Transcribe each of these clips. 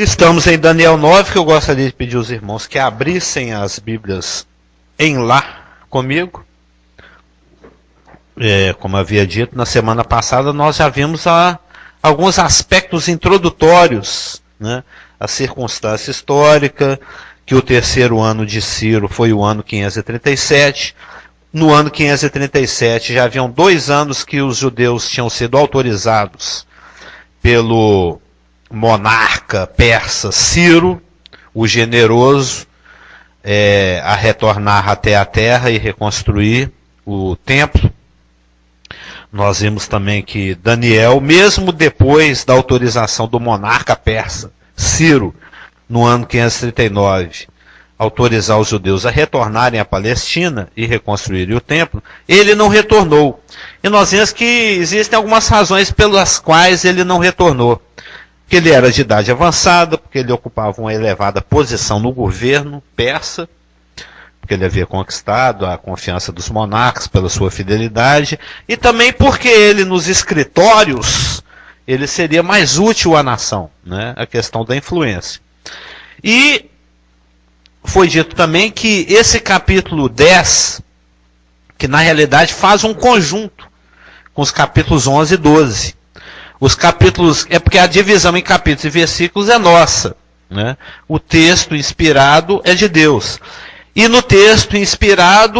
Estamos em Daniel 9, que eu gostaria de pedir aos irmãos que abrissem as Bíblias em lá comigo. Como havia dito, na semana passada nós já vimos alguns aspectos introdutórios, né? A circunstância histórica, que o terceiro ano de Ciro foi o ano 537. No ano 537 já haviam 2 anos que os judeus tinham sido autorizados pelo monarca persa Ciro, o generoso, a retornar até a terra e reconstruir o templo. Nós vimos também que Daniel, mesmo depois da autorização do monarca persa Ciro, no ano 539, autorizar os judeus a retornarem à Palestina e reconstruírem o templo, ele não retornou. E nós vimos que existem algumas razões pelas quais ele não retornou. Porque ele era de idade avançada, porque ele ocupava uma elevada posição no governo persa, porque ele havia conquistado a confiança dos monarcas pela sua fidelidade, e também porque ele, nos escritórios, ele seria mais útil à nação, né? A questão da influência. E foi dito também que esse capítulo 10, que na realidade faz um conjunto com os capítulos 11 e 12. Os capítulos, porque a divisão em capítulos e versículos é nossa, né? O texto inspirado é de Deus. E no texto inspirado,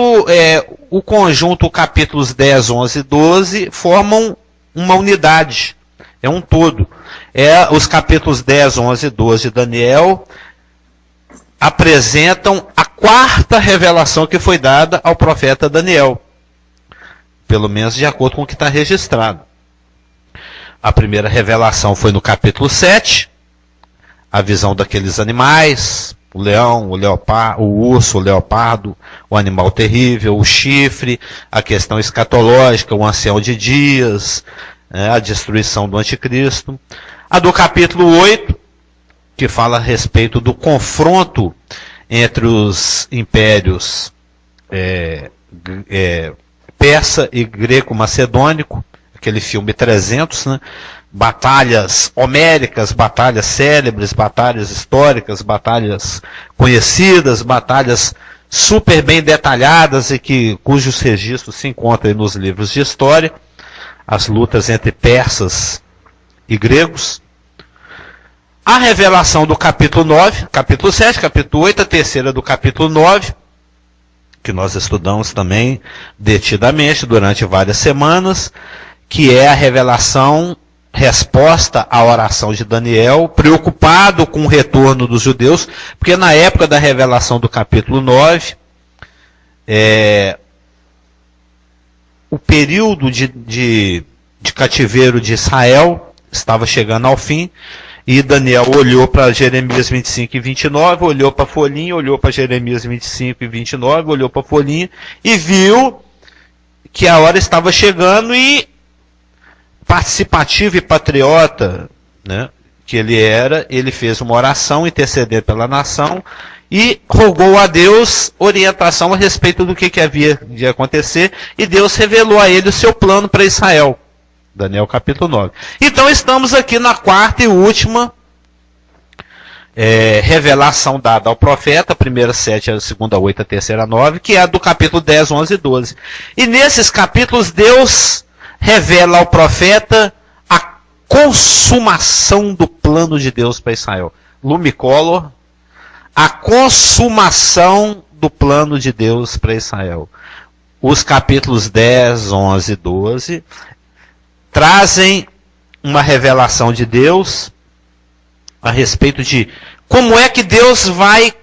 o conjunto, capítulos 10, 11 e 12, formam uma unidade, é um todo. Os capítulos 10, 11 e 12 de Daniel apresentam a 4ª revelação que foi dada ao profeta Daniel, pelo menos de acordo com o que está registrado. A primeira revelação foi no capítulo 7, a visão daqueles animais, o leão, o urso, o leopardo, o animal terrível, o chifre, a questão escatológica, o ancião de dias, a destruição do anticristo. A do capítulo 8, que fala a respeito do confronto entre os impérios persa e greco-macedônico, aquele filme 300, né? Batalhas homéricas, batalhas célebres, batalhas históricas, batalhas conhecidas, batalhas super bem detalhadas e cujos registros se encontram nos livros de história, as lutas entre persas e gregos. A revelação do capítulo 9, capítulo 7, capítulo 8, a terceira do capítulo 9, que nós estudamos também detidamente durante várias semanas, que é a revelação, resposta à oração de Daniel, preocupado com o retorno dos judeus, porque na época da revelação do capítulo 9, o período de cativeiro de Israel estava chegando ao fim, e Daniel olhou para Jeremias 25 e 29, olhou para a folhinha, olhou para Jeremias 25 e 29, olhou para a folhinha, e viu que a hora estava chegando, e participativo e patriota, né, que ele fez uma oração intercedendo pela nação e rogou a Deus orientação a respeito do que havia de acontecer, e Deus revelou a ele o seu plano para Israel. Daniel capítulo 9. Então estamos aqui na 4ª e última revelação dada ao profeta, a primeira 7, a segunda 8, a terceira 9, que é a do capítulo 10, 11 e 12. E nesses capítulos Deus revela ao profeta a consumação do plano de Deus para Israel. Lumicolor, a consumação do plano de Deus para Israel. Os capítulos 10, 11 e 12 trazem uma revelação de Deus a respeito de como é que Deus vai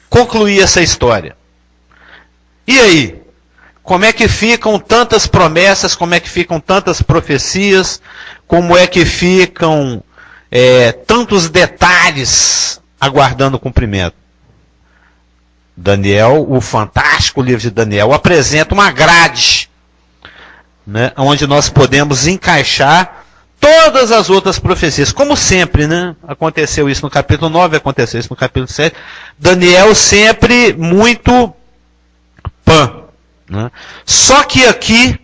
concluir essa história. E aí? Como é que ficam tantas promessas, como é que ficam tantas profecias, como é que ficam tantos detalhes aguardando o cumprimento? Daniel, o fantástico livro de Daniel, apresenta uma grade, né, onde nós podemos encaixar todas as outras profecias. Como sempre, né? Aconteceu isso no capítulo 9, aconteceu isso no capítulo 7. Daniel sempre muito né? Só que aqui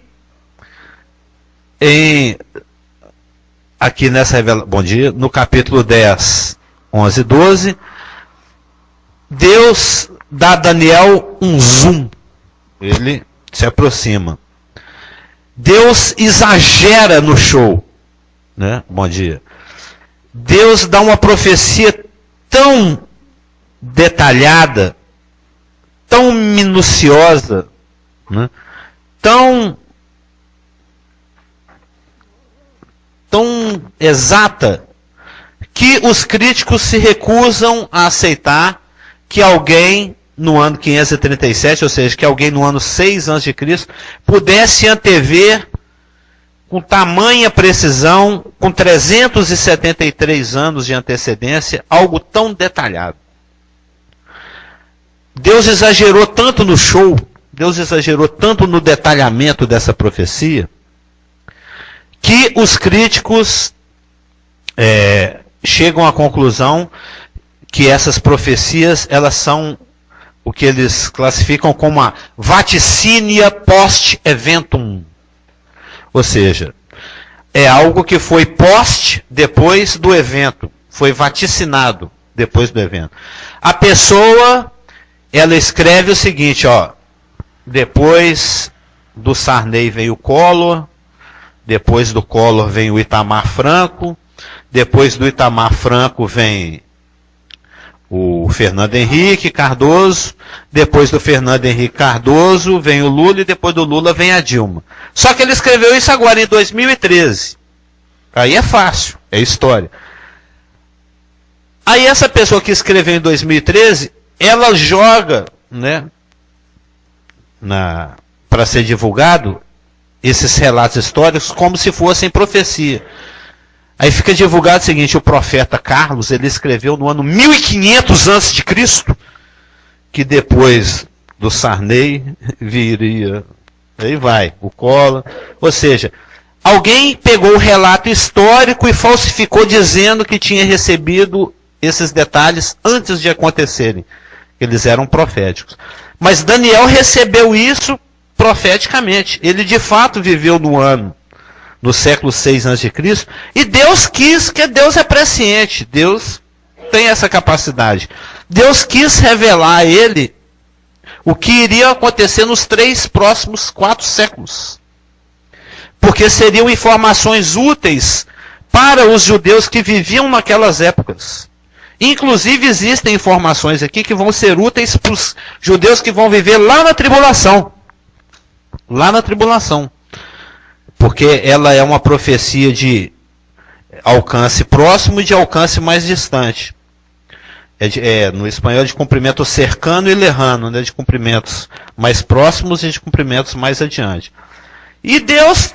nessa revelação, bom dia, no capítulo 10, 11, 12, Deus dá a Daniel um zoom. Ele se aproxima. Deus exagera no show. Né? Bom dia. Deus dá uma profecia tão detalhada, tão minuciosa, né? tão exata, que os críticos se recusam a aceitar que alguém no ano 537, ou seja, que alguém no ano 6 a.C., pudesse antever com tamanha precisão, com 373 anos de antecedência, algo tão detalhado. Deus exagerou tanto no show, Deus exagerou tanto no detalhamento dessa profecia, que os críticos chegam à conclusão que essas profecias, elas são o que eles classificam como a vaticínia post-eventum. Ou seja, é algo que foi depois do evento, foi vaticinado depois do evento. A pessoa, ela escreve o seguinte, ó, depois do Sarney veio o Collor, depois do Collor vem o Itamar Franco, depois do Itamar Franco vem o Fernando Henrique Cardoso, depois do Fernando Henrique Cardoso vem o Lula e depois do Lula vem a Dilma. Só que ele escreveu isso agora em 2013. Aí é fácil, é história. Aí essa pessoa que escreveu em 2013, ela joga, né, para ser divulgado, esses relatos históricos como se fossem profecia. Aí fica divulgado o seguinte, o profeta Carlos, ele escreveu no ano 1500 a.C., que depois do Sarney viria, aí vai, o Collor. Ou seja, alguém pegou o relato histórico e falsificou dizendo que tinha recebido esses detalhes antes de acontecerem. Eles eram proféticos. Mas Daniel recebeu isso profeticamente. Ele de fato viveu no século 6 a.C., e Deus quis, que Deus é presciente, Deus tem essa capacidade. Deus quis revelar a ele o que iria acontecer nos 3 próximos 4 séculos. Porque seriam informações úteis para os judeus que viviam naquelas épocas. Inclusive existem informações aqui que vão ser úteis para os judeus que vão viver lá na tribulação. Lá na tribulação. Porque ela é uma profecia de alcance próximo e de alcance mais distante. No espanhol é de cumprimento cercano e lejano, né? De cumprimentos mais próximos e de cumprimentos mais adiante. E Deus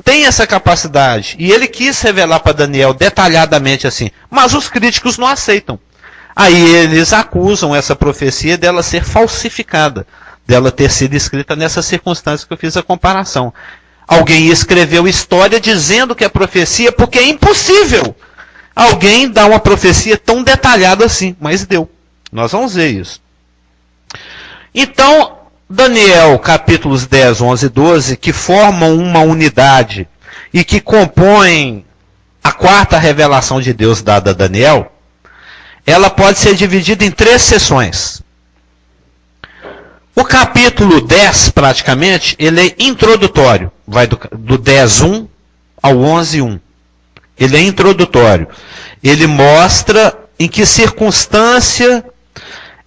tem essa capacidade. E ele quis revelar para Daniel detalhadamente assim. Mas os críticos não aceitam. Aí eles acusam essa profecia dela ser falsificada. Dela ter sido escrita nessa circunstância que eu fiz a comparação. Alguém escreveu história dizendo que é profecia, porque é impossível alguém dar uma profecia tão detalhada assim. Mas deu. Nós vamos ver isso. Então, Daniel, capítulos 10, 11 e 12, que formam uma unidade e que compõem a 4ª revelação de Deus dada a Daniel, ela pode ser dividida em 3 sessões. O capítulo 10, praticamente, ele é introdutório. Vai do 10, 1 ao 11, 1. Ele é introdutório. Ele mostra em que circunstância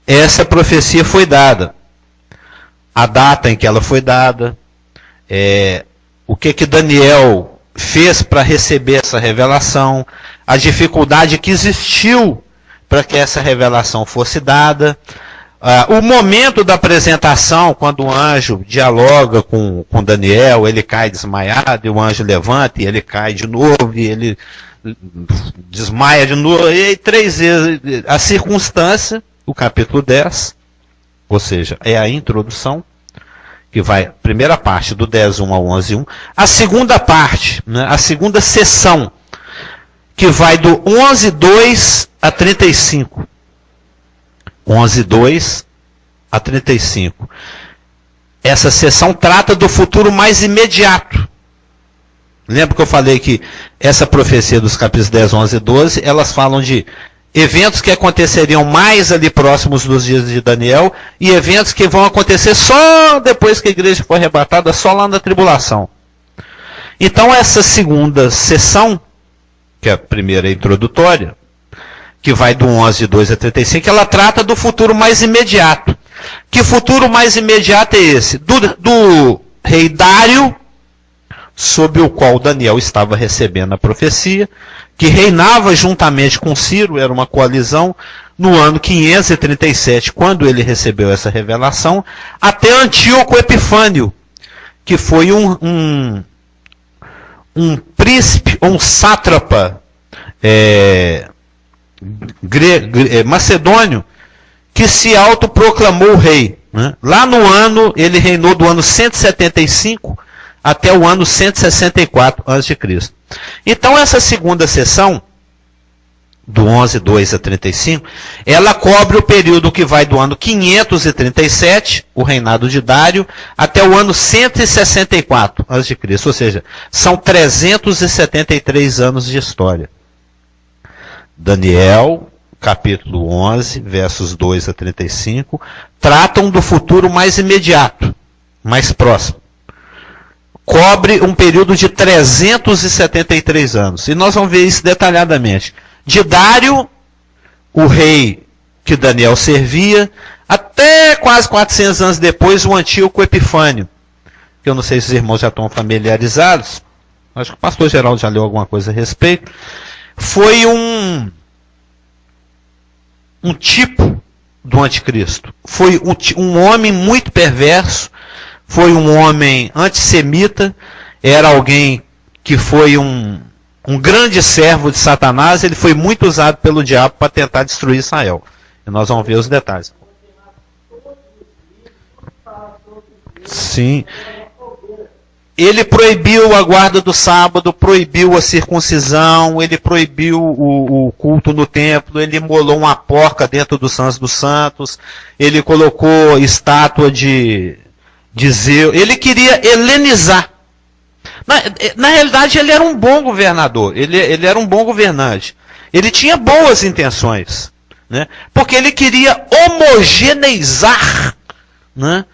essa profecia foi dada. A data em que ela foi dada. O que Daniel fez para receber essa revelação. A dificuldade que existiu para que essa revelação fosse dada. O momento da apresentação, quando o anjo dialoga com Daniel, ele cai desmaiado, e o anjo levanta, e ele cai de novo, e ele desmaia de novo, e aí 3 vezes. A circunstância, o capítulo 10, ou seja, é a introdução, que vai, primeira parte, do 10, 1 ao 11, 1. A segunda parte, né, a segunda sessão, que vai do 11, 2 a 35. 11, 2 a 35. Essa sessão trata do futuro mais imediato. Lembra que eu falei que essa profecia dos capítulos 10, 11 e 12, elas falam de eventos que aconteceriam mais ali próximos dos dias de Daniel, e eventos que vão acontecer só depois que a igreja for arrebatada, só lá na tribulação. Então essa segunda sessão, que é a primeira introdutória, que vai do 11 de 2 a 35, ela trata do futuro mais imediato. Que futuro mais imediato é esse? Do rei Dário, sob o qual Daniel estava recebendo a profecia, que reinava juntamente com Ciro, era uma coalizão, no ano 537, quando ele recebeu essa revelação, até Antíoco Epifânio, que foi um príncipe, um sátrapa macedônio, que se autoproclamou rei. Né? Lá no ano, ele reinou do ano 175 até o ano 164 a.C. Então essa segunda sessão, do 11:2 a 35, ela cobre o período que vai do ano 537, o reinado de Dário, até o ano 164 a.C., ou seja, são 373 anos de história. Daniel, capítulo 11, versos 2 a 35, tratam do futuro mais imediato, mais próximo. Cobre um período de 373 anos. E nós vamos ver isso detalhadamente. De Dário, o rei que Daniel servia, até quase 400 anos depois, o Antíoco Epifânio. Que eu não sei se os irmãos já estão familiarizados. Acho que o pastor Geraldo já leu alguma coisa a respeito. Foi um tipo do anticristo. Foi um homem muito perverso. Foi um homem antissemita, era alguém que foi um grande servo de Satanás, ele foi muito usado pelo diabo para tentar destruir Israel. E nós vamos ver os detalhes. Sim. Ele proibiu a guarda do sábado, proibiu a circuncisão, ele proibiu o culto no templo, ele imolou uma porca dentro do Santos dos Santos, ele colocou estátua de Zeus, ele queria helenizar. Na realidade, ele era um bom governador, ele era um bom governante. Ele tinha boas intenções, né? Porque ele queria homogeneizar, né,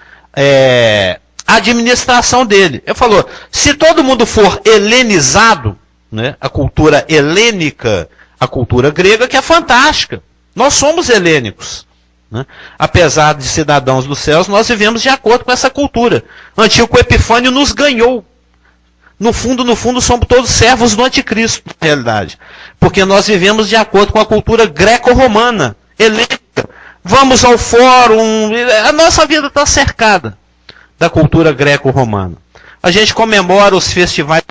a administração dele. Ele falou, se todo mundo for helenizado, né, a cultura helênica, a cultura grega, que é fantástica. Nós somos helênicos. Né? Apesar de cidadãos dos céus, nós vivemos de acordo com essa cultura. Antíoco Epifânio nos ganhou. No fundo, somos todos servos do anticristo, na realidade. Porque nós vivemos de acordo com a cultura greco-romana, helênica. Vamos ao fórum, a nossa vida está cercada da cultura greco-romana. A gente comemora os festivais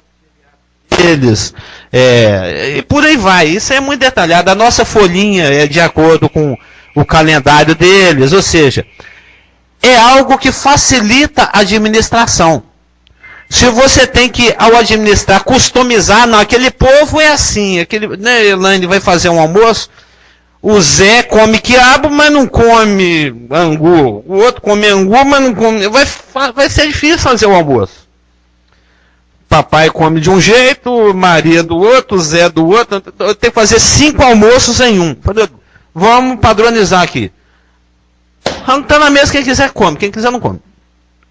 deles, e por aí vai. Isso é muito detalhado. A nossa folhinha é de acordo com o calendário deles, ou seja, é algo que facilita a administração. Se você tem que, ao administrar, customizar, não, aquele povo é assim, né, Elaine vai fazer um almoço, o Zé come quiabo, mas não come angu, o outro come angu, mas não come, vai ser difícil fazer o almoço. Papai come de um jeito, Maria do outro, Zé do outro, tem que fazer 5 almoços em um. Vamos padronizar aqui. Está na mesa, quem quiser come, quem quiser não come.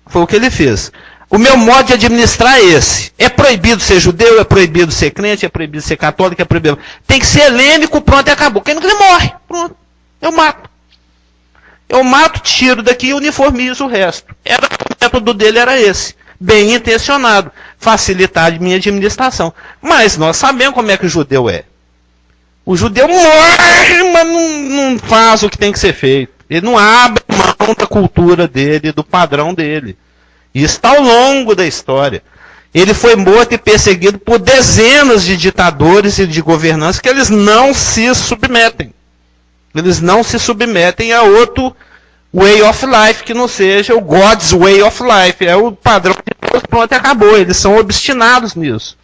Foi o que ele fez. O meu modo de administrar é esse. É proibido ser judeu, é proibido ser crente, é proibido ser católico, é proibido. Tem que ser helênico, pronto, e acabou. Quem não quiser morre. Pronto. Eu mato. Eu mato, tiro daqui e uniformizo o resto. O método dele era esse. Bem intencionado. Facilitar a minha administração. Mas nós sabemos como é que o judeu é. O judeu morre, mas não faz o que tem que ser feito. Ele não abre mão da cultura dele, do padrão dele. Isso está ao longo da história. Ele foi morto e perseguido por dezenas de ditadores e de governantes que eles não se submetem. Eles não se submetem a outro way of life que não seja o God's way of life. É o padrão de Deus, pronto, e acabou. Eles são obstinados nisso.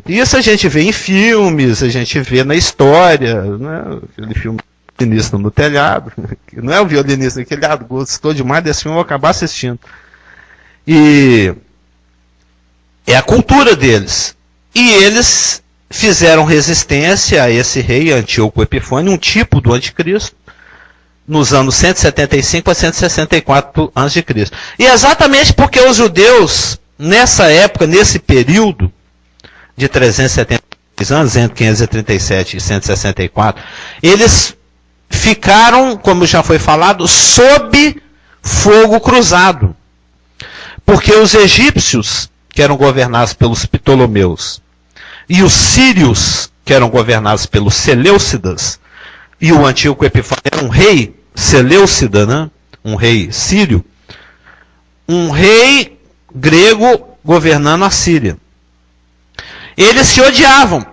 Isso a gente vê em filmes, a gente vê na história, né? Aquele filme Violinista no Telhado, que não é o violinista, aquele gostou demais desse filme, eu vou acabar assistindo. E é a cultura deles. E eles fizeram resistência a esse rei Antíoco Epifânio, um tipo do anticristo, nos anos 175 a 164 a.C. E exatamente porque os judeus, nessa época, nesse período de 372 anos, entre 537 e 164, eles ficaram, como já foi falado, sob fogo cruzado. Porque os egípcios, que eram governados pelos Ptolomeus, e os sírios, que eram governados pelos Seleucidas, e o Antíoco Epifânio era um rei Seleucida, né? Um rei sírio, um rei grego governando a Síria. Eles se odiavam.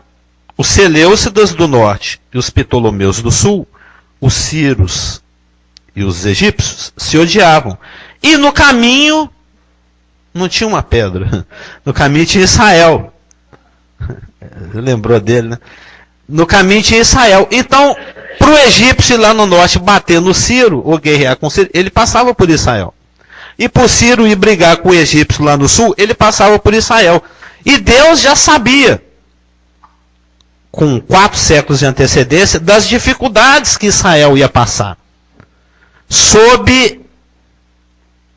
Os Seleucidas do norte e os Ptolomeus do sul, os sírios e os egípcios se odiavam. E no caminho não tinha uma pedra. No caminho tinha Israel. Lembrou dele, né? No caminho tinha Israel. Então, para o egípcio lá no norte bater no Ciro, ou guerrear com o Ciro, ele passava por Israel. E para o Ciro ir brigar com o egípcio lá no sul, ele passava por Israel. E Deus já sabia, com 4 séculos de antecedência, das dificuldades que Israel ia passar sob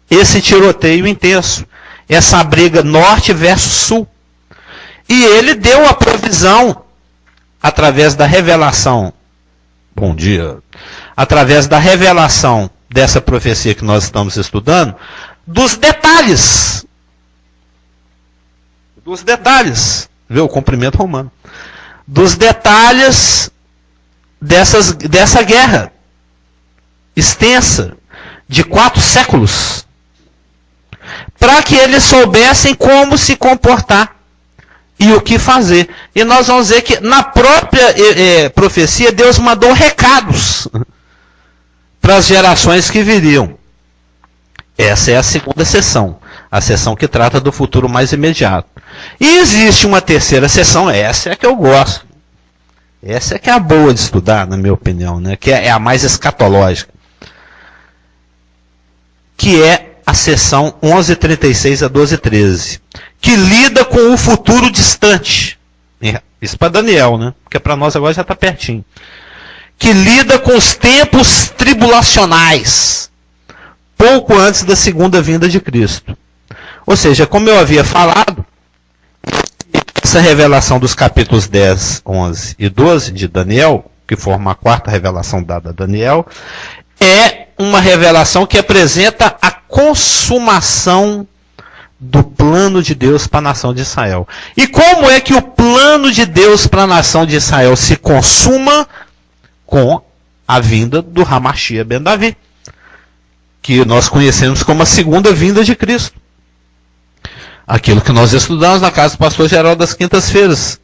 esse tiroteio intenso, essa briga norte versus sul. E ele deu a provisão através da revelação. Bom dia. Através da revelação dessa profecia que nós estamos estudando, dos detalhes. Dos detalhes. Vê o cumprimento romano. Dos detalhes dessa guerra extensa de 4 séculos. Para que eles soubessem como se comportar e o que fazer. E nós vamos ver que na própria profecia Deus mandou recados para as gerações que viriam. Essa é a segunda sessão, a sessão que trata do futuro mais imediato. E existe uma terceira sessão, essa é que eu gosto. Essa é que é a boa de estudar, na minha opinião, né? Que é a mais escatológica. Que é a sessão 11:36 a 12:13. Que lida com o futuro distante. Isso para Daniel, né? Porque para nós agora já está pertinho. Que lida com os tempos tribulacionais, pouco antes da segunda vinda de Cristo. Ou seja, como eu havia falado, essa revelação dos capítulos 10, 11 e 12 de Daniel, que forma a 4ª revelação dada a Daniel, é uma revelação que apresenta a consumação do plano de Deus para a nação de Israel. E como é que o plano de Deus para a nação de Israel se consuma? Com a vinda do Hamashia ben Davi, que nós conhecemos como a segunda vinda de Cristo. Aquilo que nós estudamos na casa do pastor Geraldo das quintas-feiras.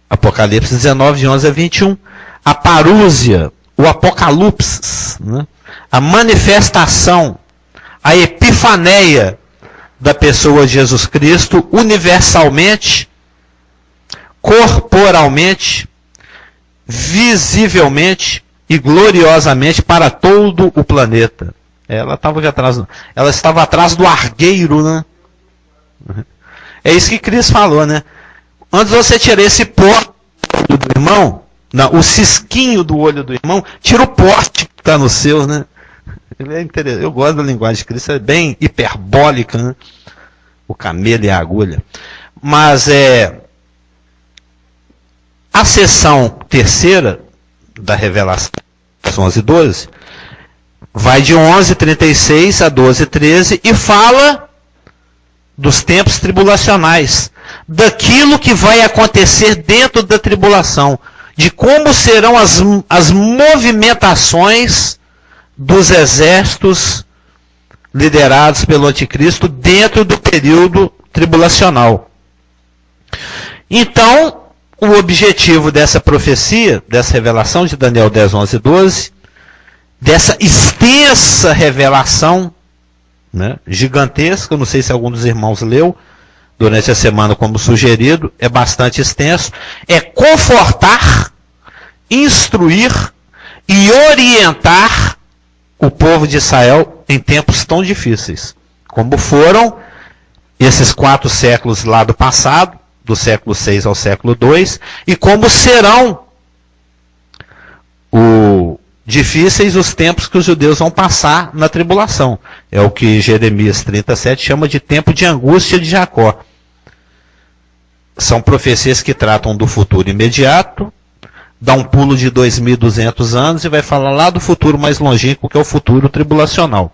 Apocalipse 19, de 11 a 21. A parúzia, o apocalipse, né? A manifestação, a epifaneia da pessoa de Jesus Cristo, universalmente, corporalmente, visivelmente e gloriosamente para todo o planeta. Ela estava atrás do argueiro, né? É isso que Cristo falou, né? Antes de você tirar esse pote do irmão, não, o cisquinho do olho do irmão, tira o pote que está no seu, né? É interessante. Eu gosto da linguagem de Cristo, é bem hiperbólica, né? O camelo e a agulha. Mas a sessão terceira da revelação, 11 e 12, vai de 11:36 a 12:13 e fala dos tempos tribulacionais, daquilo que vai acontecer dentro da tribulação, de como serão as movimentações dos exércitos liderados pelo anticristo dentro do período tribulacional. Então, o objetivo dessa profecia, dessa revelação de Daniel 10, 11 e 12, dessa extensa revelação, né, gigantesca, não sei se algum dos irmãos leu durante a semana como sugerido, é bastante extenso, é confortar, instruir e orientar o povo de Israel em tempos tão difíceis, como foram esses 4 séculos lá do passado, do século 6 ao século 2, e como serão difíceis os tempos que os judeus vão passar na tribulação. É o que Jeremias 37 chama de tempo de angústia de Jacó. São profecias que tratam do futuro imediato, dá um pulo de 2.200 anos e vai falar lá do futuro mais longínquo, que é o futuro tribulacional.